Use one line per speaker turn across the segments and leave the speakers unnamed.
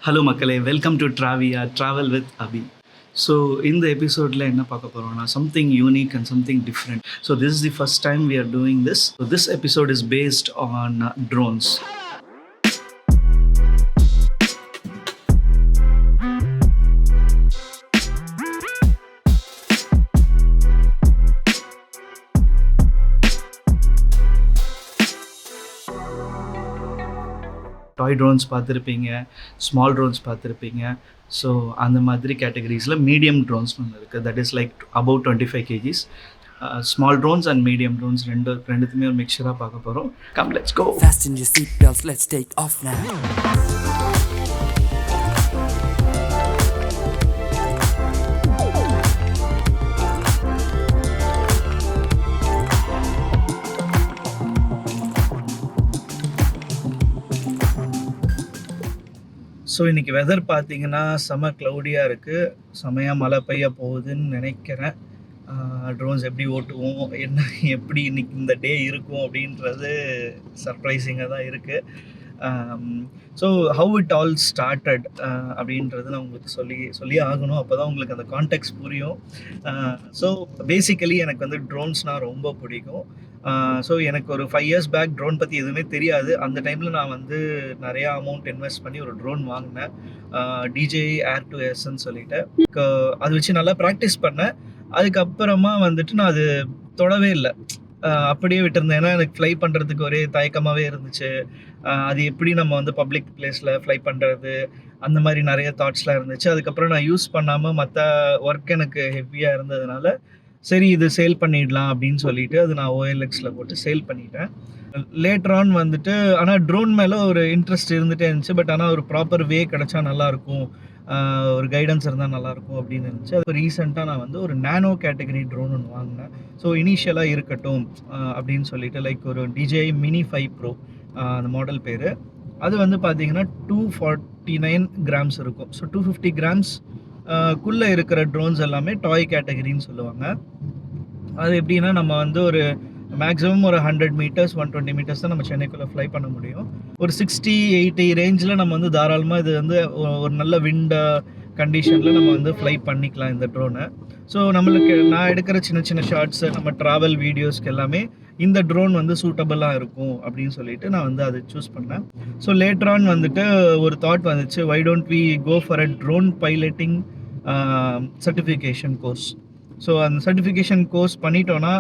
Hello மக்களே, welcome to Travia travel with Abhi. So இந்த எபிசோடில் என்ன பார்க்க போகிறோம்னா something unique and something different. So this is the first time we are doing this. So this episode is based on drones. Toy drones பார்த்துருப்பீங்க, small drones பார்த்துருப்பீங்க. So அந்த மாதிரி கேட்டகரிஸில் மீடியம் ட்ரோன்ஸ் ஒன்று இருக்குது. That is like about 25 kgs. Small drones and medium drones ரெண்டுத்துமே ஒரு மிக்சராக பார்க்க போகிறோம். Come let's go.
Fasten your seatbelts, let's take off now.
So இன்றைக்கி வெதர் பார்த்தீங்கன்னா செம க்ளவுடியாக இருக்குது. செமையாக மழை பெய்ய போகுதுன்னு நினைக்கிறேன். ட்ரோன்ஸ் எப்படி ஓட்டுவோம், என்ன எப்படி இன்றைக்கி இந்த டே இருக்கும் அப்படின்றது சர்ப்ரைசிங்காக தான் இருக்குது. So how it all started அப்படின்றது நான் உங்களுக்கு சொல்லி ஆகணும். அப்போ தான் உங்களுக்கு அந்த கான்டெக்ட் புரியும். ஸோ பேசிக்கலி எனக்கு வந்து ட்ரோன்ஸ்னால் ரொம்ப பிடிக்கும். ஸோ எனக்கு ஒரு 5 years பேக் ட்ரோன் பற்றி எதுவுமே தெரியாது. அந்த டைமில் நான் வந்து நிறையா அமௌண்ட் இன்வெஸ்ட் பண்ணி ஒரு ட்ரோன் வாங்கினேன், DJI Air 2Sன்னு சொல்லிட்டு. அது வச்சு நல்லா ப்ராக்டிஸ் பண்ணேன். அதுக்கப்புறமா வந்துட்டு நான் அது தொடவே இல்லை, அப்படியே விட்டுருந்தேன். ஏன்னா எனக்கு ஃப்ளை பண்ணுறதுக்கு ஒரே தயக்கமாகவே இருந்துச்சு. அது எப்படி நம்ம வந்து பப்ளிக் பிளேஸில் ஃப்ளை பண்ணுறது, அந்த மாதிரி நிறைய தாட்ஸ்லாம் இருந்துச்சு. அதுக்கப்புறம் நான் யூஸ் பண்ணாமல் மற்ற ஒர்க் எனக்கு ஹெவியாக இருந்ததுனால சரி இது சேல் பண்ணிடலாம் அப்படின்னு சொல்லிட்டு அது நான் OLXல போட்டு சேல் பண்ணிட்டேன். லேட்டர் ஆன் வந்துட்டு ஆனால் ட்ரோன் மேலே ஒரு இன்ட்ரெஸ்ட் இருந்துகிட்டே இருந்துச்சு. பட் ஆனால் ஒரு ப்ராப்பர் வே கிடச்சா நல்லாயிருக்கும், ஒரு கைடன்ஸ் இருந்தால் நல்லாயிருக்கும் அப்படின்னு இருந்துச்சு. அது ரீசெண்டாக நான் வந்து ஒரு நேனோ கேட்டகரி ட்ரோன் ஒன்று வாங்கினேன். ஸோ இனிஷியலாக இருக்கட்டும் அப்படின்னு சொல்லிட்டு லைக் ஒரு DJI Mini 5 Pro அந்த மாடல் பேர். அது வந்து பார்த்தீங்கன்னா 249 grams இருக்கும். ஸோ 250 grams குள்ளே இருக்கிற ட்ரோன்ஸ் எல்லாமே டாய் கேட்டகரின்னு சொல்லுவாங்க. அது எப்படின்னா நம்ம வந்து ஒரு மேக்ஸிமம் ஒரு 100 meters 120 meters தான் நம்ம சென்னைக்குள்ளே ஃப்ளை பண்ண முடியும். ஒரு 60-80 ரேஞ்சில் நம்ம வந்து தாராளமாக இது வந்து ஒரு நல்ல விண்ட் கண்டிஷனில் நம்ம வந்து ஃப்ளை பண்ணிக்கலாம் இந்த ட்ரோனை. ஸோ நம்மளுக்கு நான் எடுக்கிற சின்ன சின்ன ஷார்ட்ஸு, நம்ம ட்ராவல் வீடியோஸ்க்கு எல்லாமே இந்த ட்ரோன் வந்து சூட்டபுளாக இருக்கும் அப்படின்னு சொல்லிட்டு நான் வந்து அதை சூஸ் பண்ணேன். ஸோ லேட்டர் ஆன் வந்துட்டு ஒரு தாட் வந்துச்சு, why don't we go for a drone piloting certification course. So அந்த சர்டிஃபிகேஷன் கோர்ஸ் பண்ணிட்டோன்னா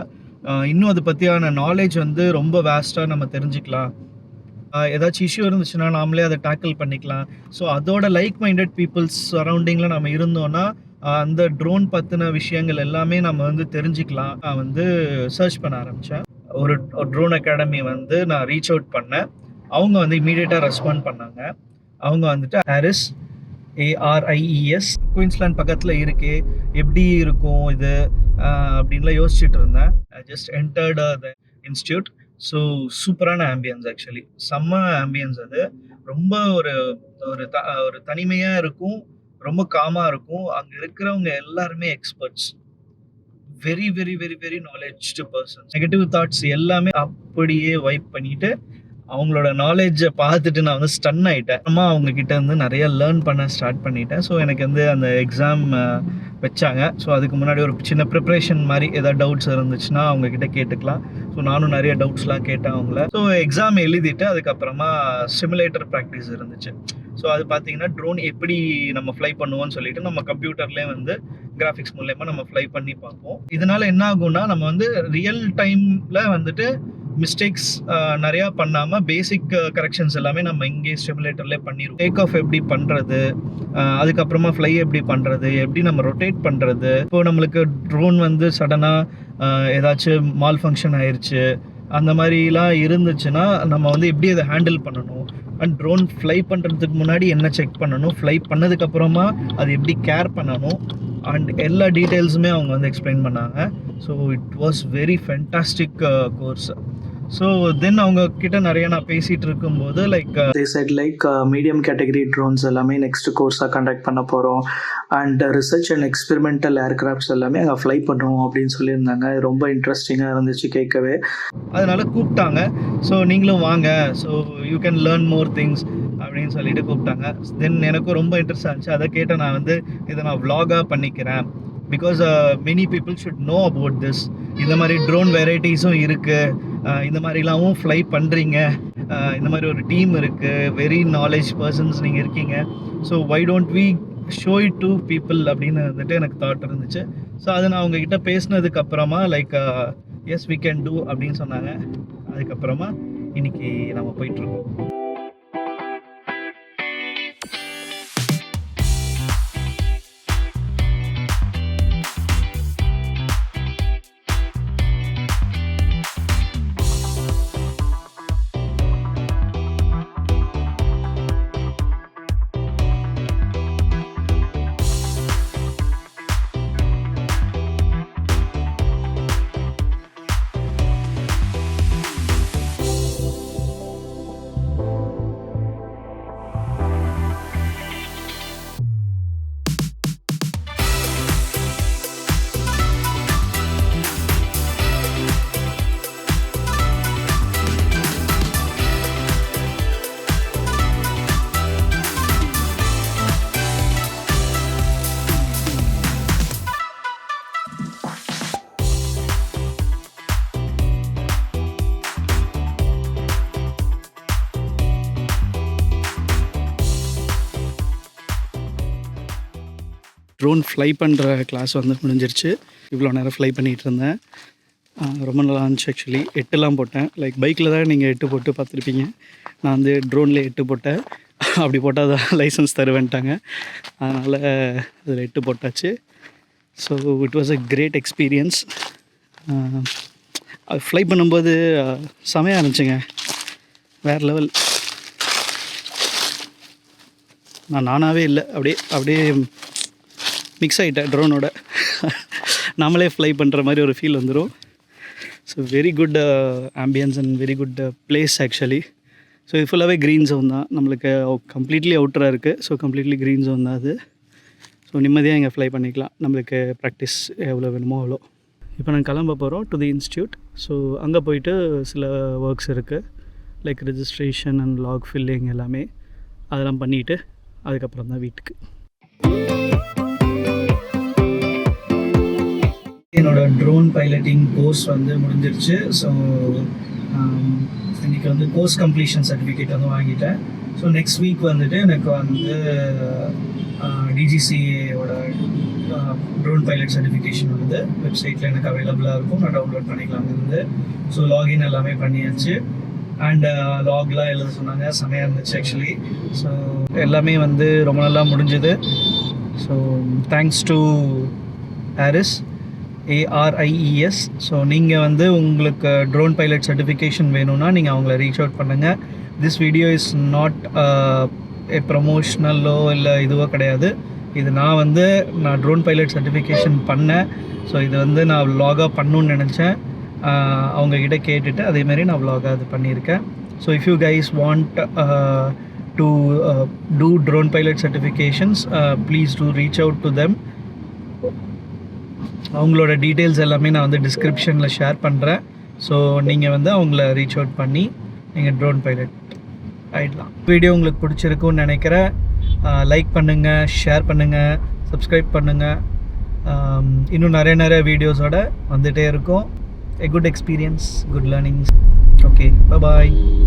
இன்னும் அதை பற்றியான நாலேஜ் வந்து ரொம்ப வேஸ்ட்டாக நம்ம தெரிஞ்சுக்கலாம். ஏதாச்சும் இஷ்யூ இருந்துச்சுன்னா நாமளே அதை டேக்கிள் பண்ணிக்கலாம். ஸோ அதோட லைக் மைண்டட் பீப்புள்ஸ் சரௌண்டிங்கில் நம்ம இருந்தோன்னா அந்த ட்ரோன் பற்றின விஷயங்கள் எல்லாமே நம்ம வந்து தெரிஞ்சுக்கலாம். நான் வந்து சர்ச் பண்ண ஆரம்பித்தேன். ஒரு ட்ரோன் அகாடமி வந்து நான் ரீச் அவுட் பண்ணேன். அவங்க வந்து இமீடியட்டாக ரெஸ்பாண்ட் பண்ணாங்க. அவங்க வந்துட்டு ஹாரிஸ், ARIES, குயின்ஸ்லாண்ட் பக்கத்தில் இருக்கே, எப்படி இருக்கும் இது அப்படின்லாம் யோசிச்சுட்டு இருந்தேன். I just entered the institute. So சூப்பரான ஆம்பியன்ஸ், ஆக்சுவலி செம்ம ஆம்பியன்ஸ். அது ரொம்ப ஒரு தனிமையாக இருக்கும், ரொம்ப காமாக இருக்கும். அங்கே இருக்கிறவங்க எல்லாருமே experts, very very very very knowledged persons. Negative thoughts எல்லாமே அப்படியே வைப் பண்ணிட்டு அவங்களோட நாலேஜை பார்த்துட்டு நான் வந்து ஸ்டன் ஆகிட்டேன். அவங்க கிட்ட இருந்து நிறைய லேர்ன் பண்ண ஸ்டார்ட் பண்ணிட்டேன். ஸோ எனக்கு வந்து அந்த எக்ஸாம் வச்சாங்க. ஸோ அதுக்கு முன்னாடி ஒரு சின்ன ப்ரிப்ரேஷன் மாதிரி ஏதாவது டவுட்ஸ் இருந்துச்சுன்னா அவங்கக்கிட்ட கேட்டுக்கலாம். ஸோ நானும் நிறைய டவுட்ஸ்லாம் கேட்டேன் அவங்கள. ஸோ எக்ஸாம் எழுதிட்டு அதுக்கப்புறமா சிமுலேட்டர் ப்ராக்டிஸ் இருந்துச்சு. ஸோ அது பார்த்தீங்கன்னா ட்ரோன் எப்படி நம்ம ஃப்ளை பண்ணுவோம்னு சொல்லிட்டு நம்ம கம்ப்யூட்டர்லேயே வந்து கிராஃபிக்ஸ் மூலயமா நம்ம ஃப்ளை பண்ணி பார்ப்போம். இதனால் என்ன ஆகும்னா நம்ம வந்து ரியல் டைமில் வந்துட்டு மிஸ்டேக்ஸ் நிறையா பண்ணாமல் பேசிக் கரெக்ஷன்ஸ் எல்லாமே நம்ம இங்கே சிமுலேட்டர்லேயே பண்ணிடுவோம். டேக் ஆஃப் எப்படி பண்ணுறது, அதுக்கப்புறமா ஃப்ளை எப்படி பண்ணுறது, எப்படி நம்ம ரொட்டேட் பண்ணுறது. இப்போது நம்மளுக்கு ட்ரோன் வந்து சடனாக ஏதாச்சும் மால் ஃபங்க்ஷன் ஆயிடுச்சு அந்த மாதிரிலாம் இருந்துச்சுன்னா நம்ம வந்து எப்படி அதை ஹேண்டில் பண்ணணும், அண்ட் ட்ரோன் ஃப்ளை பண்ணுறதுக்கு முன்னாடி என்ன செக் பண்ணணும், ஃப்ளை பண்ணதுக்கப்புறமா அது எப்படி கேர் பண்ணணும், அண்ட் எல்லா டீட்டெயில்ஸுமே அவங்க வந்து எக்ஸ்பிளைன் பண்ணாங்க. So it was very fantastic course. So then அவங்க கிட்ட நிறைய நான் பேசிகிட்டு இருக்கும்போது மீடியம் கேட்டகரி ட்ரோன்ஸ் எல்லாமே நெக்ஸ்ட் கோர்ஸாக கண்டக்ட் பண்ண போகிறோம், and research and experimental aircrafts எல்லாமே அங்கே ஃப்ளை பண்ணுறோம் அப்படின்னு சொல்லியிருந்தாங்க. ரொம்ப இன்ட்ரெஸ்டிங்காக இருந்துச்சு கேட்கவே. அதனால் கூப்பிட்டாங்க. ஸோ நீங்களும் வாங்க, so you can learn more things. அப்படின்னு சொல்லிட்டு கூப்பிட்டாங்க. தென் எனக்கும் ரொம்ப இன்ட்ரெஸ்டாக இருந்துச்சு. அதை கேட்டு நான் வந்து இதை நான் vlog-ஆ பண்ணிக்கிறேன். Because many people should know about this. இந்த மாதிரி ட்ரோன் வெரைட்டிஸும் இருக்குது, இந்த மாதிரிலாமும் ஃப்ளை பண்ணுறீங்க, இந்த மாதிரி ஒரு டீம் இருக்குது, வெரி நாலேஜ் பர்சன்ஸ் நீங்கள் இருக்கீங்க. So why don't we show it to people அப்படின்னு வந்துட்டு எனக்கு தாட் இருந்துச்சு. ஸோ அதை நான் அவங்கக்கிட்ட பேசினதுக்கப்புறமா like yes we can do அப்படின்னு சொன்னாங்க. அதுக்கப்புறமா இன்னைக்கு நம்ம போயிட்டுருக்கோம். ட்ரோன் ஃப்ளை பண்ணுற கிளாஸ் வந்து முடிஞ்சிருச்சு. இவ்வளோ நேரம் ஃப்ளை பண்ணிகிட்டு இருந்தேன். ரொம்ப நல்லா இருந்துச்சு ஆக்சுவலி. 8 போட்டேன். லைக் பைக்கில் தான் நீங்கள் 8 போட்டு பார்த்துருப்பீங்க. நான் வந்து ட்ரோனில் 8 போட்டேன். அப்படி போட்டால் தான் லைசன்ஸ் தருவேன்ட்டாங்க. அதனால் அதில் 8 போட்டாச்சு. So it was a great experience. அது ஃப்ளை பண்ணும்போது செமையாக இருந்துச்சுங்க. வேறு லெவல். நானாகவே இல்லை, அப்படியே மிக்ஸ் ஆகிட்டேன் ட்ரோனோட. நம்மளே ஃப்ளை பண்ணுற மாதிரி ஒரு ஃபீல் வந்துடும். So very good ambience and very good place actually. So இது ஃபுல்லாகவே க்ரீன் ஜோன் தான். நம்மளுக்கு கம்ப்ளீட்லி அவுட்டராக இருக்குது. ஸோ கம்ப்ளீட்லி க்ரீன் ஜோன் தான் அது. ஸோ நிம்மதியாக இங்கே ஃப்ளை பண்ணிக்கலாம். நம்மளுக்கு ப்ராக்டிஸ் எவ்வளோ வேணுமோ அவ்வளோ. இப்போ நான் கிளம்ப போகிறோம் டு தி இன்ஸ்டியூட். ஸோ அங்கே போயிட்டு சில ஒர்க்ஸ் இருக்குது, like registration and log filling எல்லாமே. அதெல்லாம் பண்ணிவிட்டு அதுக்கப்புறம் தான் வீட்டுக்கு. என்னோட ட்ரோன் பைலட்டிங் கோர்ஸ் வந்து முடிஞ்சிருச்சு. ஸோ இன்றைக்கி வந்து கோர்ஸ் கம்ப்ளீஷன் சர்டிஃபிகேட் வந்து வாங்கிட்டேன். ஸோ நெக்ஸ்ட் வீக் வந்துட்டு எனக்கு வந்து டிஜிசிஏயோட ட்ரோன் பைலட் சர்டிஃபிகேஷன் வந்து வெப்சைட்டில் எனக்கு அவைலபிளாக இருக்கும். நான் டவுன்லோட் பண்ணிக்கலாம் இருந்து. ஸோ லாகின் எல்லாமே பண்ணியாச்சு. அண்ட் லாக்லாம் எழுத சொன்னாங்க. செமையாக இருந்துச்சு ஆக்சுவலி. ஸோ எல்லாமே வந்து ரொம்ப நல்லா முடிஞ்சுது. So thanks to Aries, ARIES. So நீங்கள் வந்து உங்களுக்கு ட்ரோன் பைலட் சர்டிஃபிகேஷன் வேணும்னா நீங்கள் அவங்கள ரீச் அவுட் பண்ணுங்கள். This video is not a ப்ரமோஷ்னலோ இல்லை இதுவோ கிடையாது. இது நான் ட்ரோன் பைலட் சர்டிஃபிகேஷன் பண்ணேன். ஸோ இது வந்து நான் vlog-ஆ பண்ணணுன்னு நினச்சேன். அவங்கக்கிட்ட கேட்டுட்டு அதேமாரி நான் vlog-ஆ அது பண்ணியிருக்கேன். So if you guys want to do drone pilot certifications, please do reach out to them. அவங்களோட டீட்டெயில்ஸ் எல்லாமே நான் வந்து டிஸ்கிரிப்ஷனில் ஷேர் பண்ணுறேன். ஸோ நீங்கள் வந்து அவங்கள ரீச் அவுட் பண்ணி நீங்கள் ட்ரோன் பைலட் ஆகிடலாம். வீடியோ உங்களுக்கு பிடிச்சிருக்குன்னு நினைக்கிறேன். லைக் பண்ணுங்கள், ஷேர் பண்ணுங்கள், சப்ஸ்கிரைப் பண்ணுங்கள். இன்னும் நிறைய வீடியோஸோட வந்துகிட்டே இருக்கும். A good experience, good learnings. Okay, bye bye.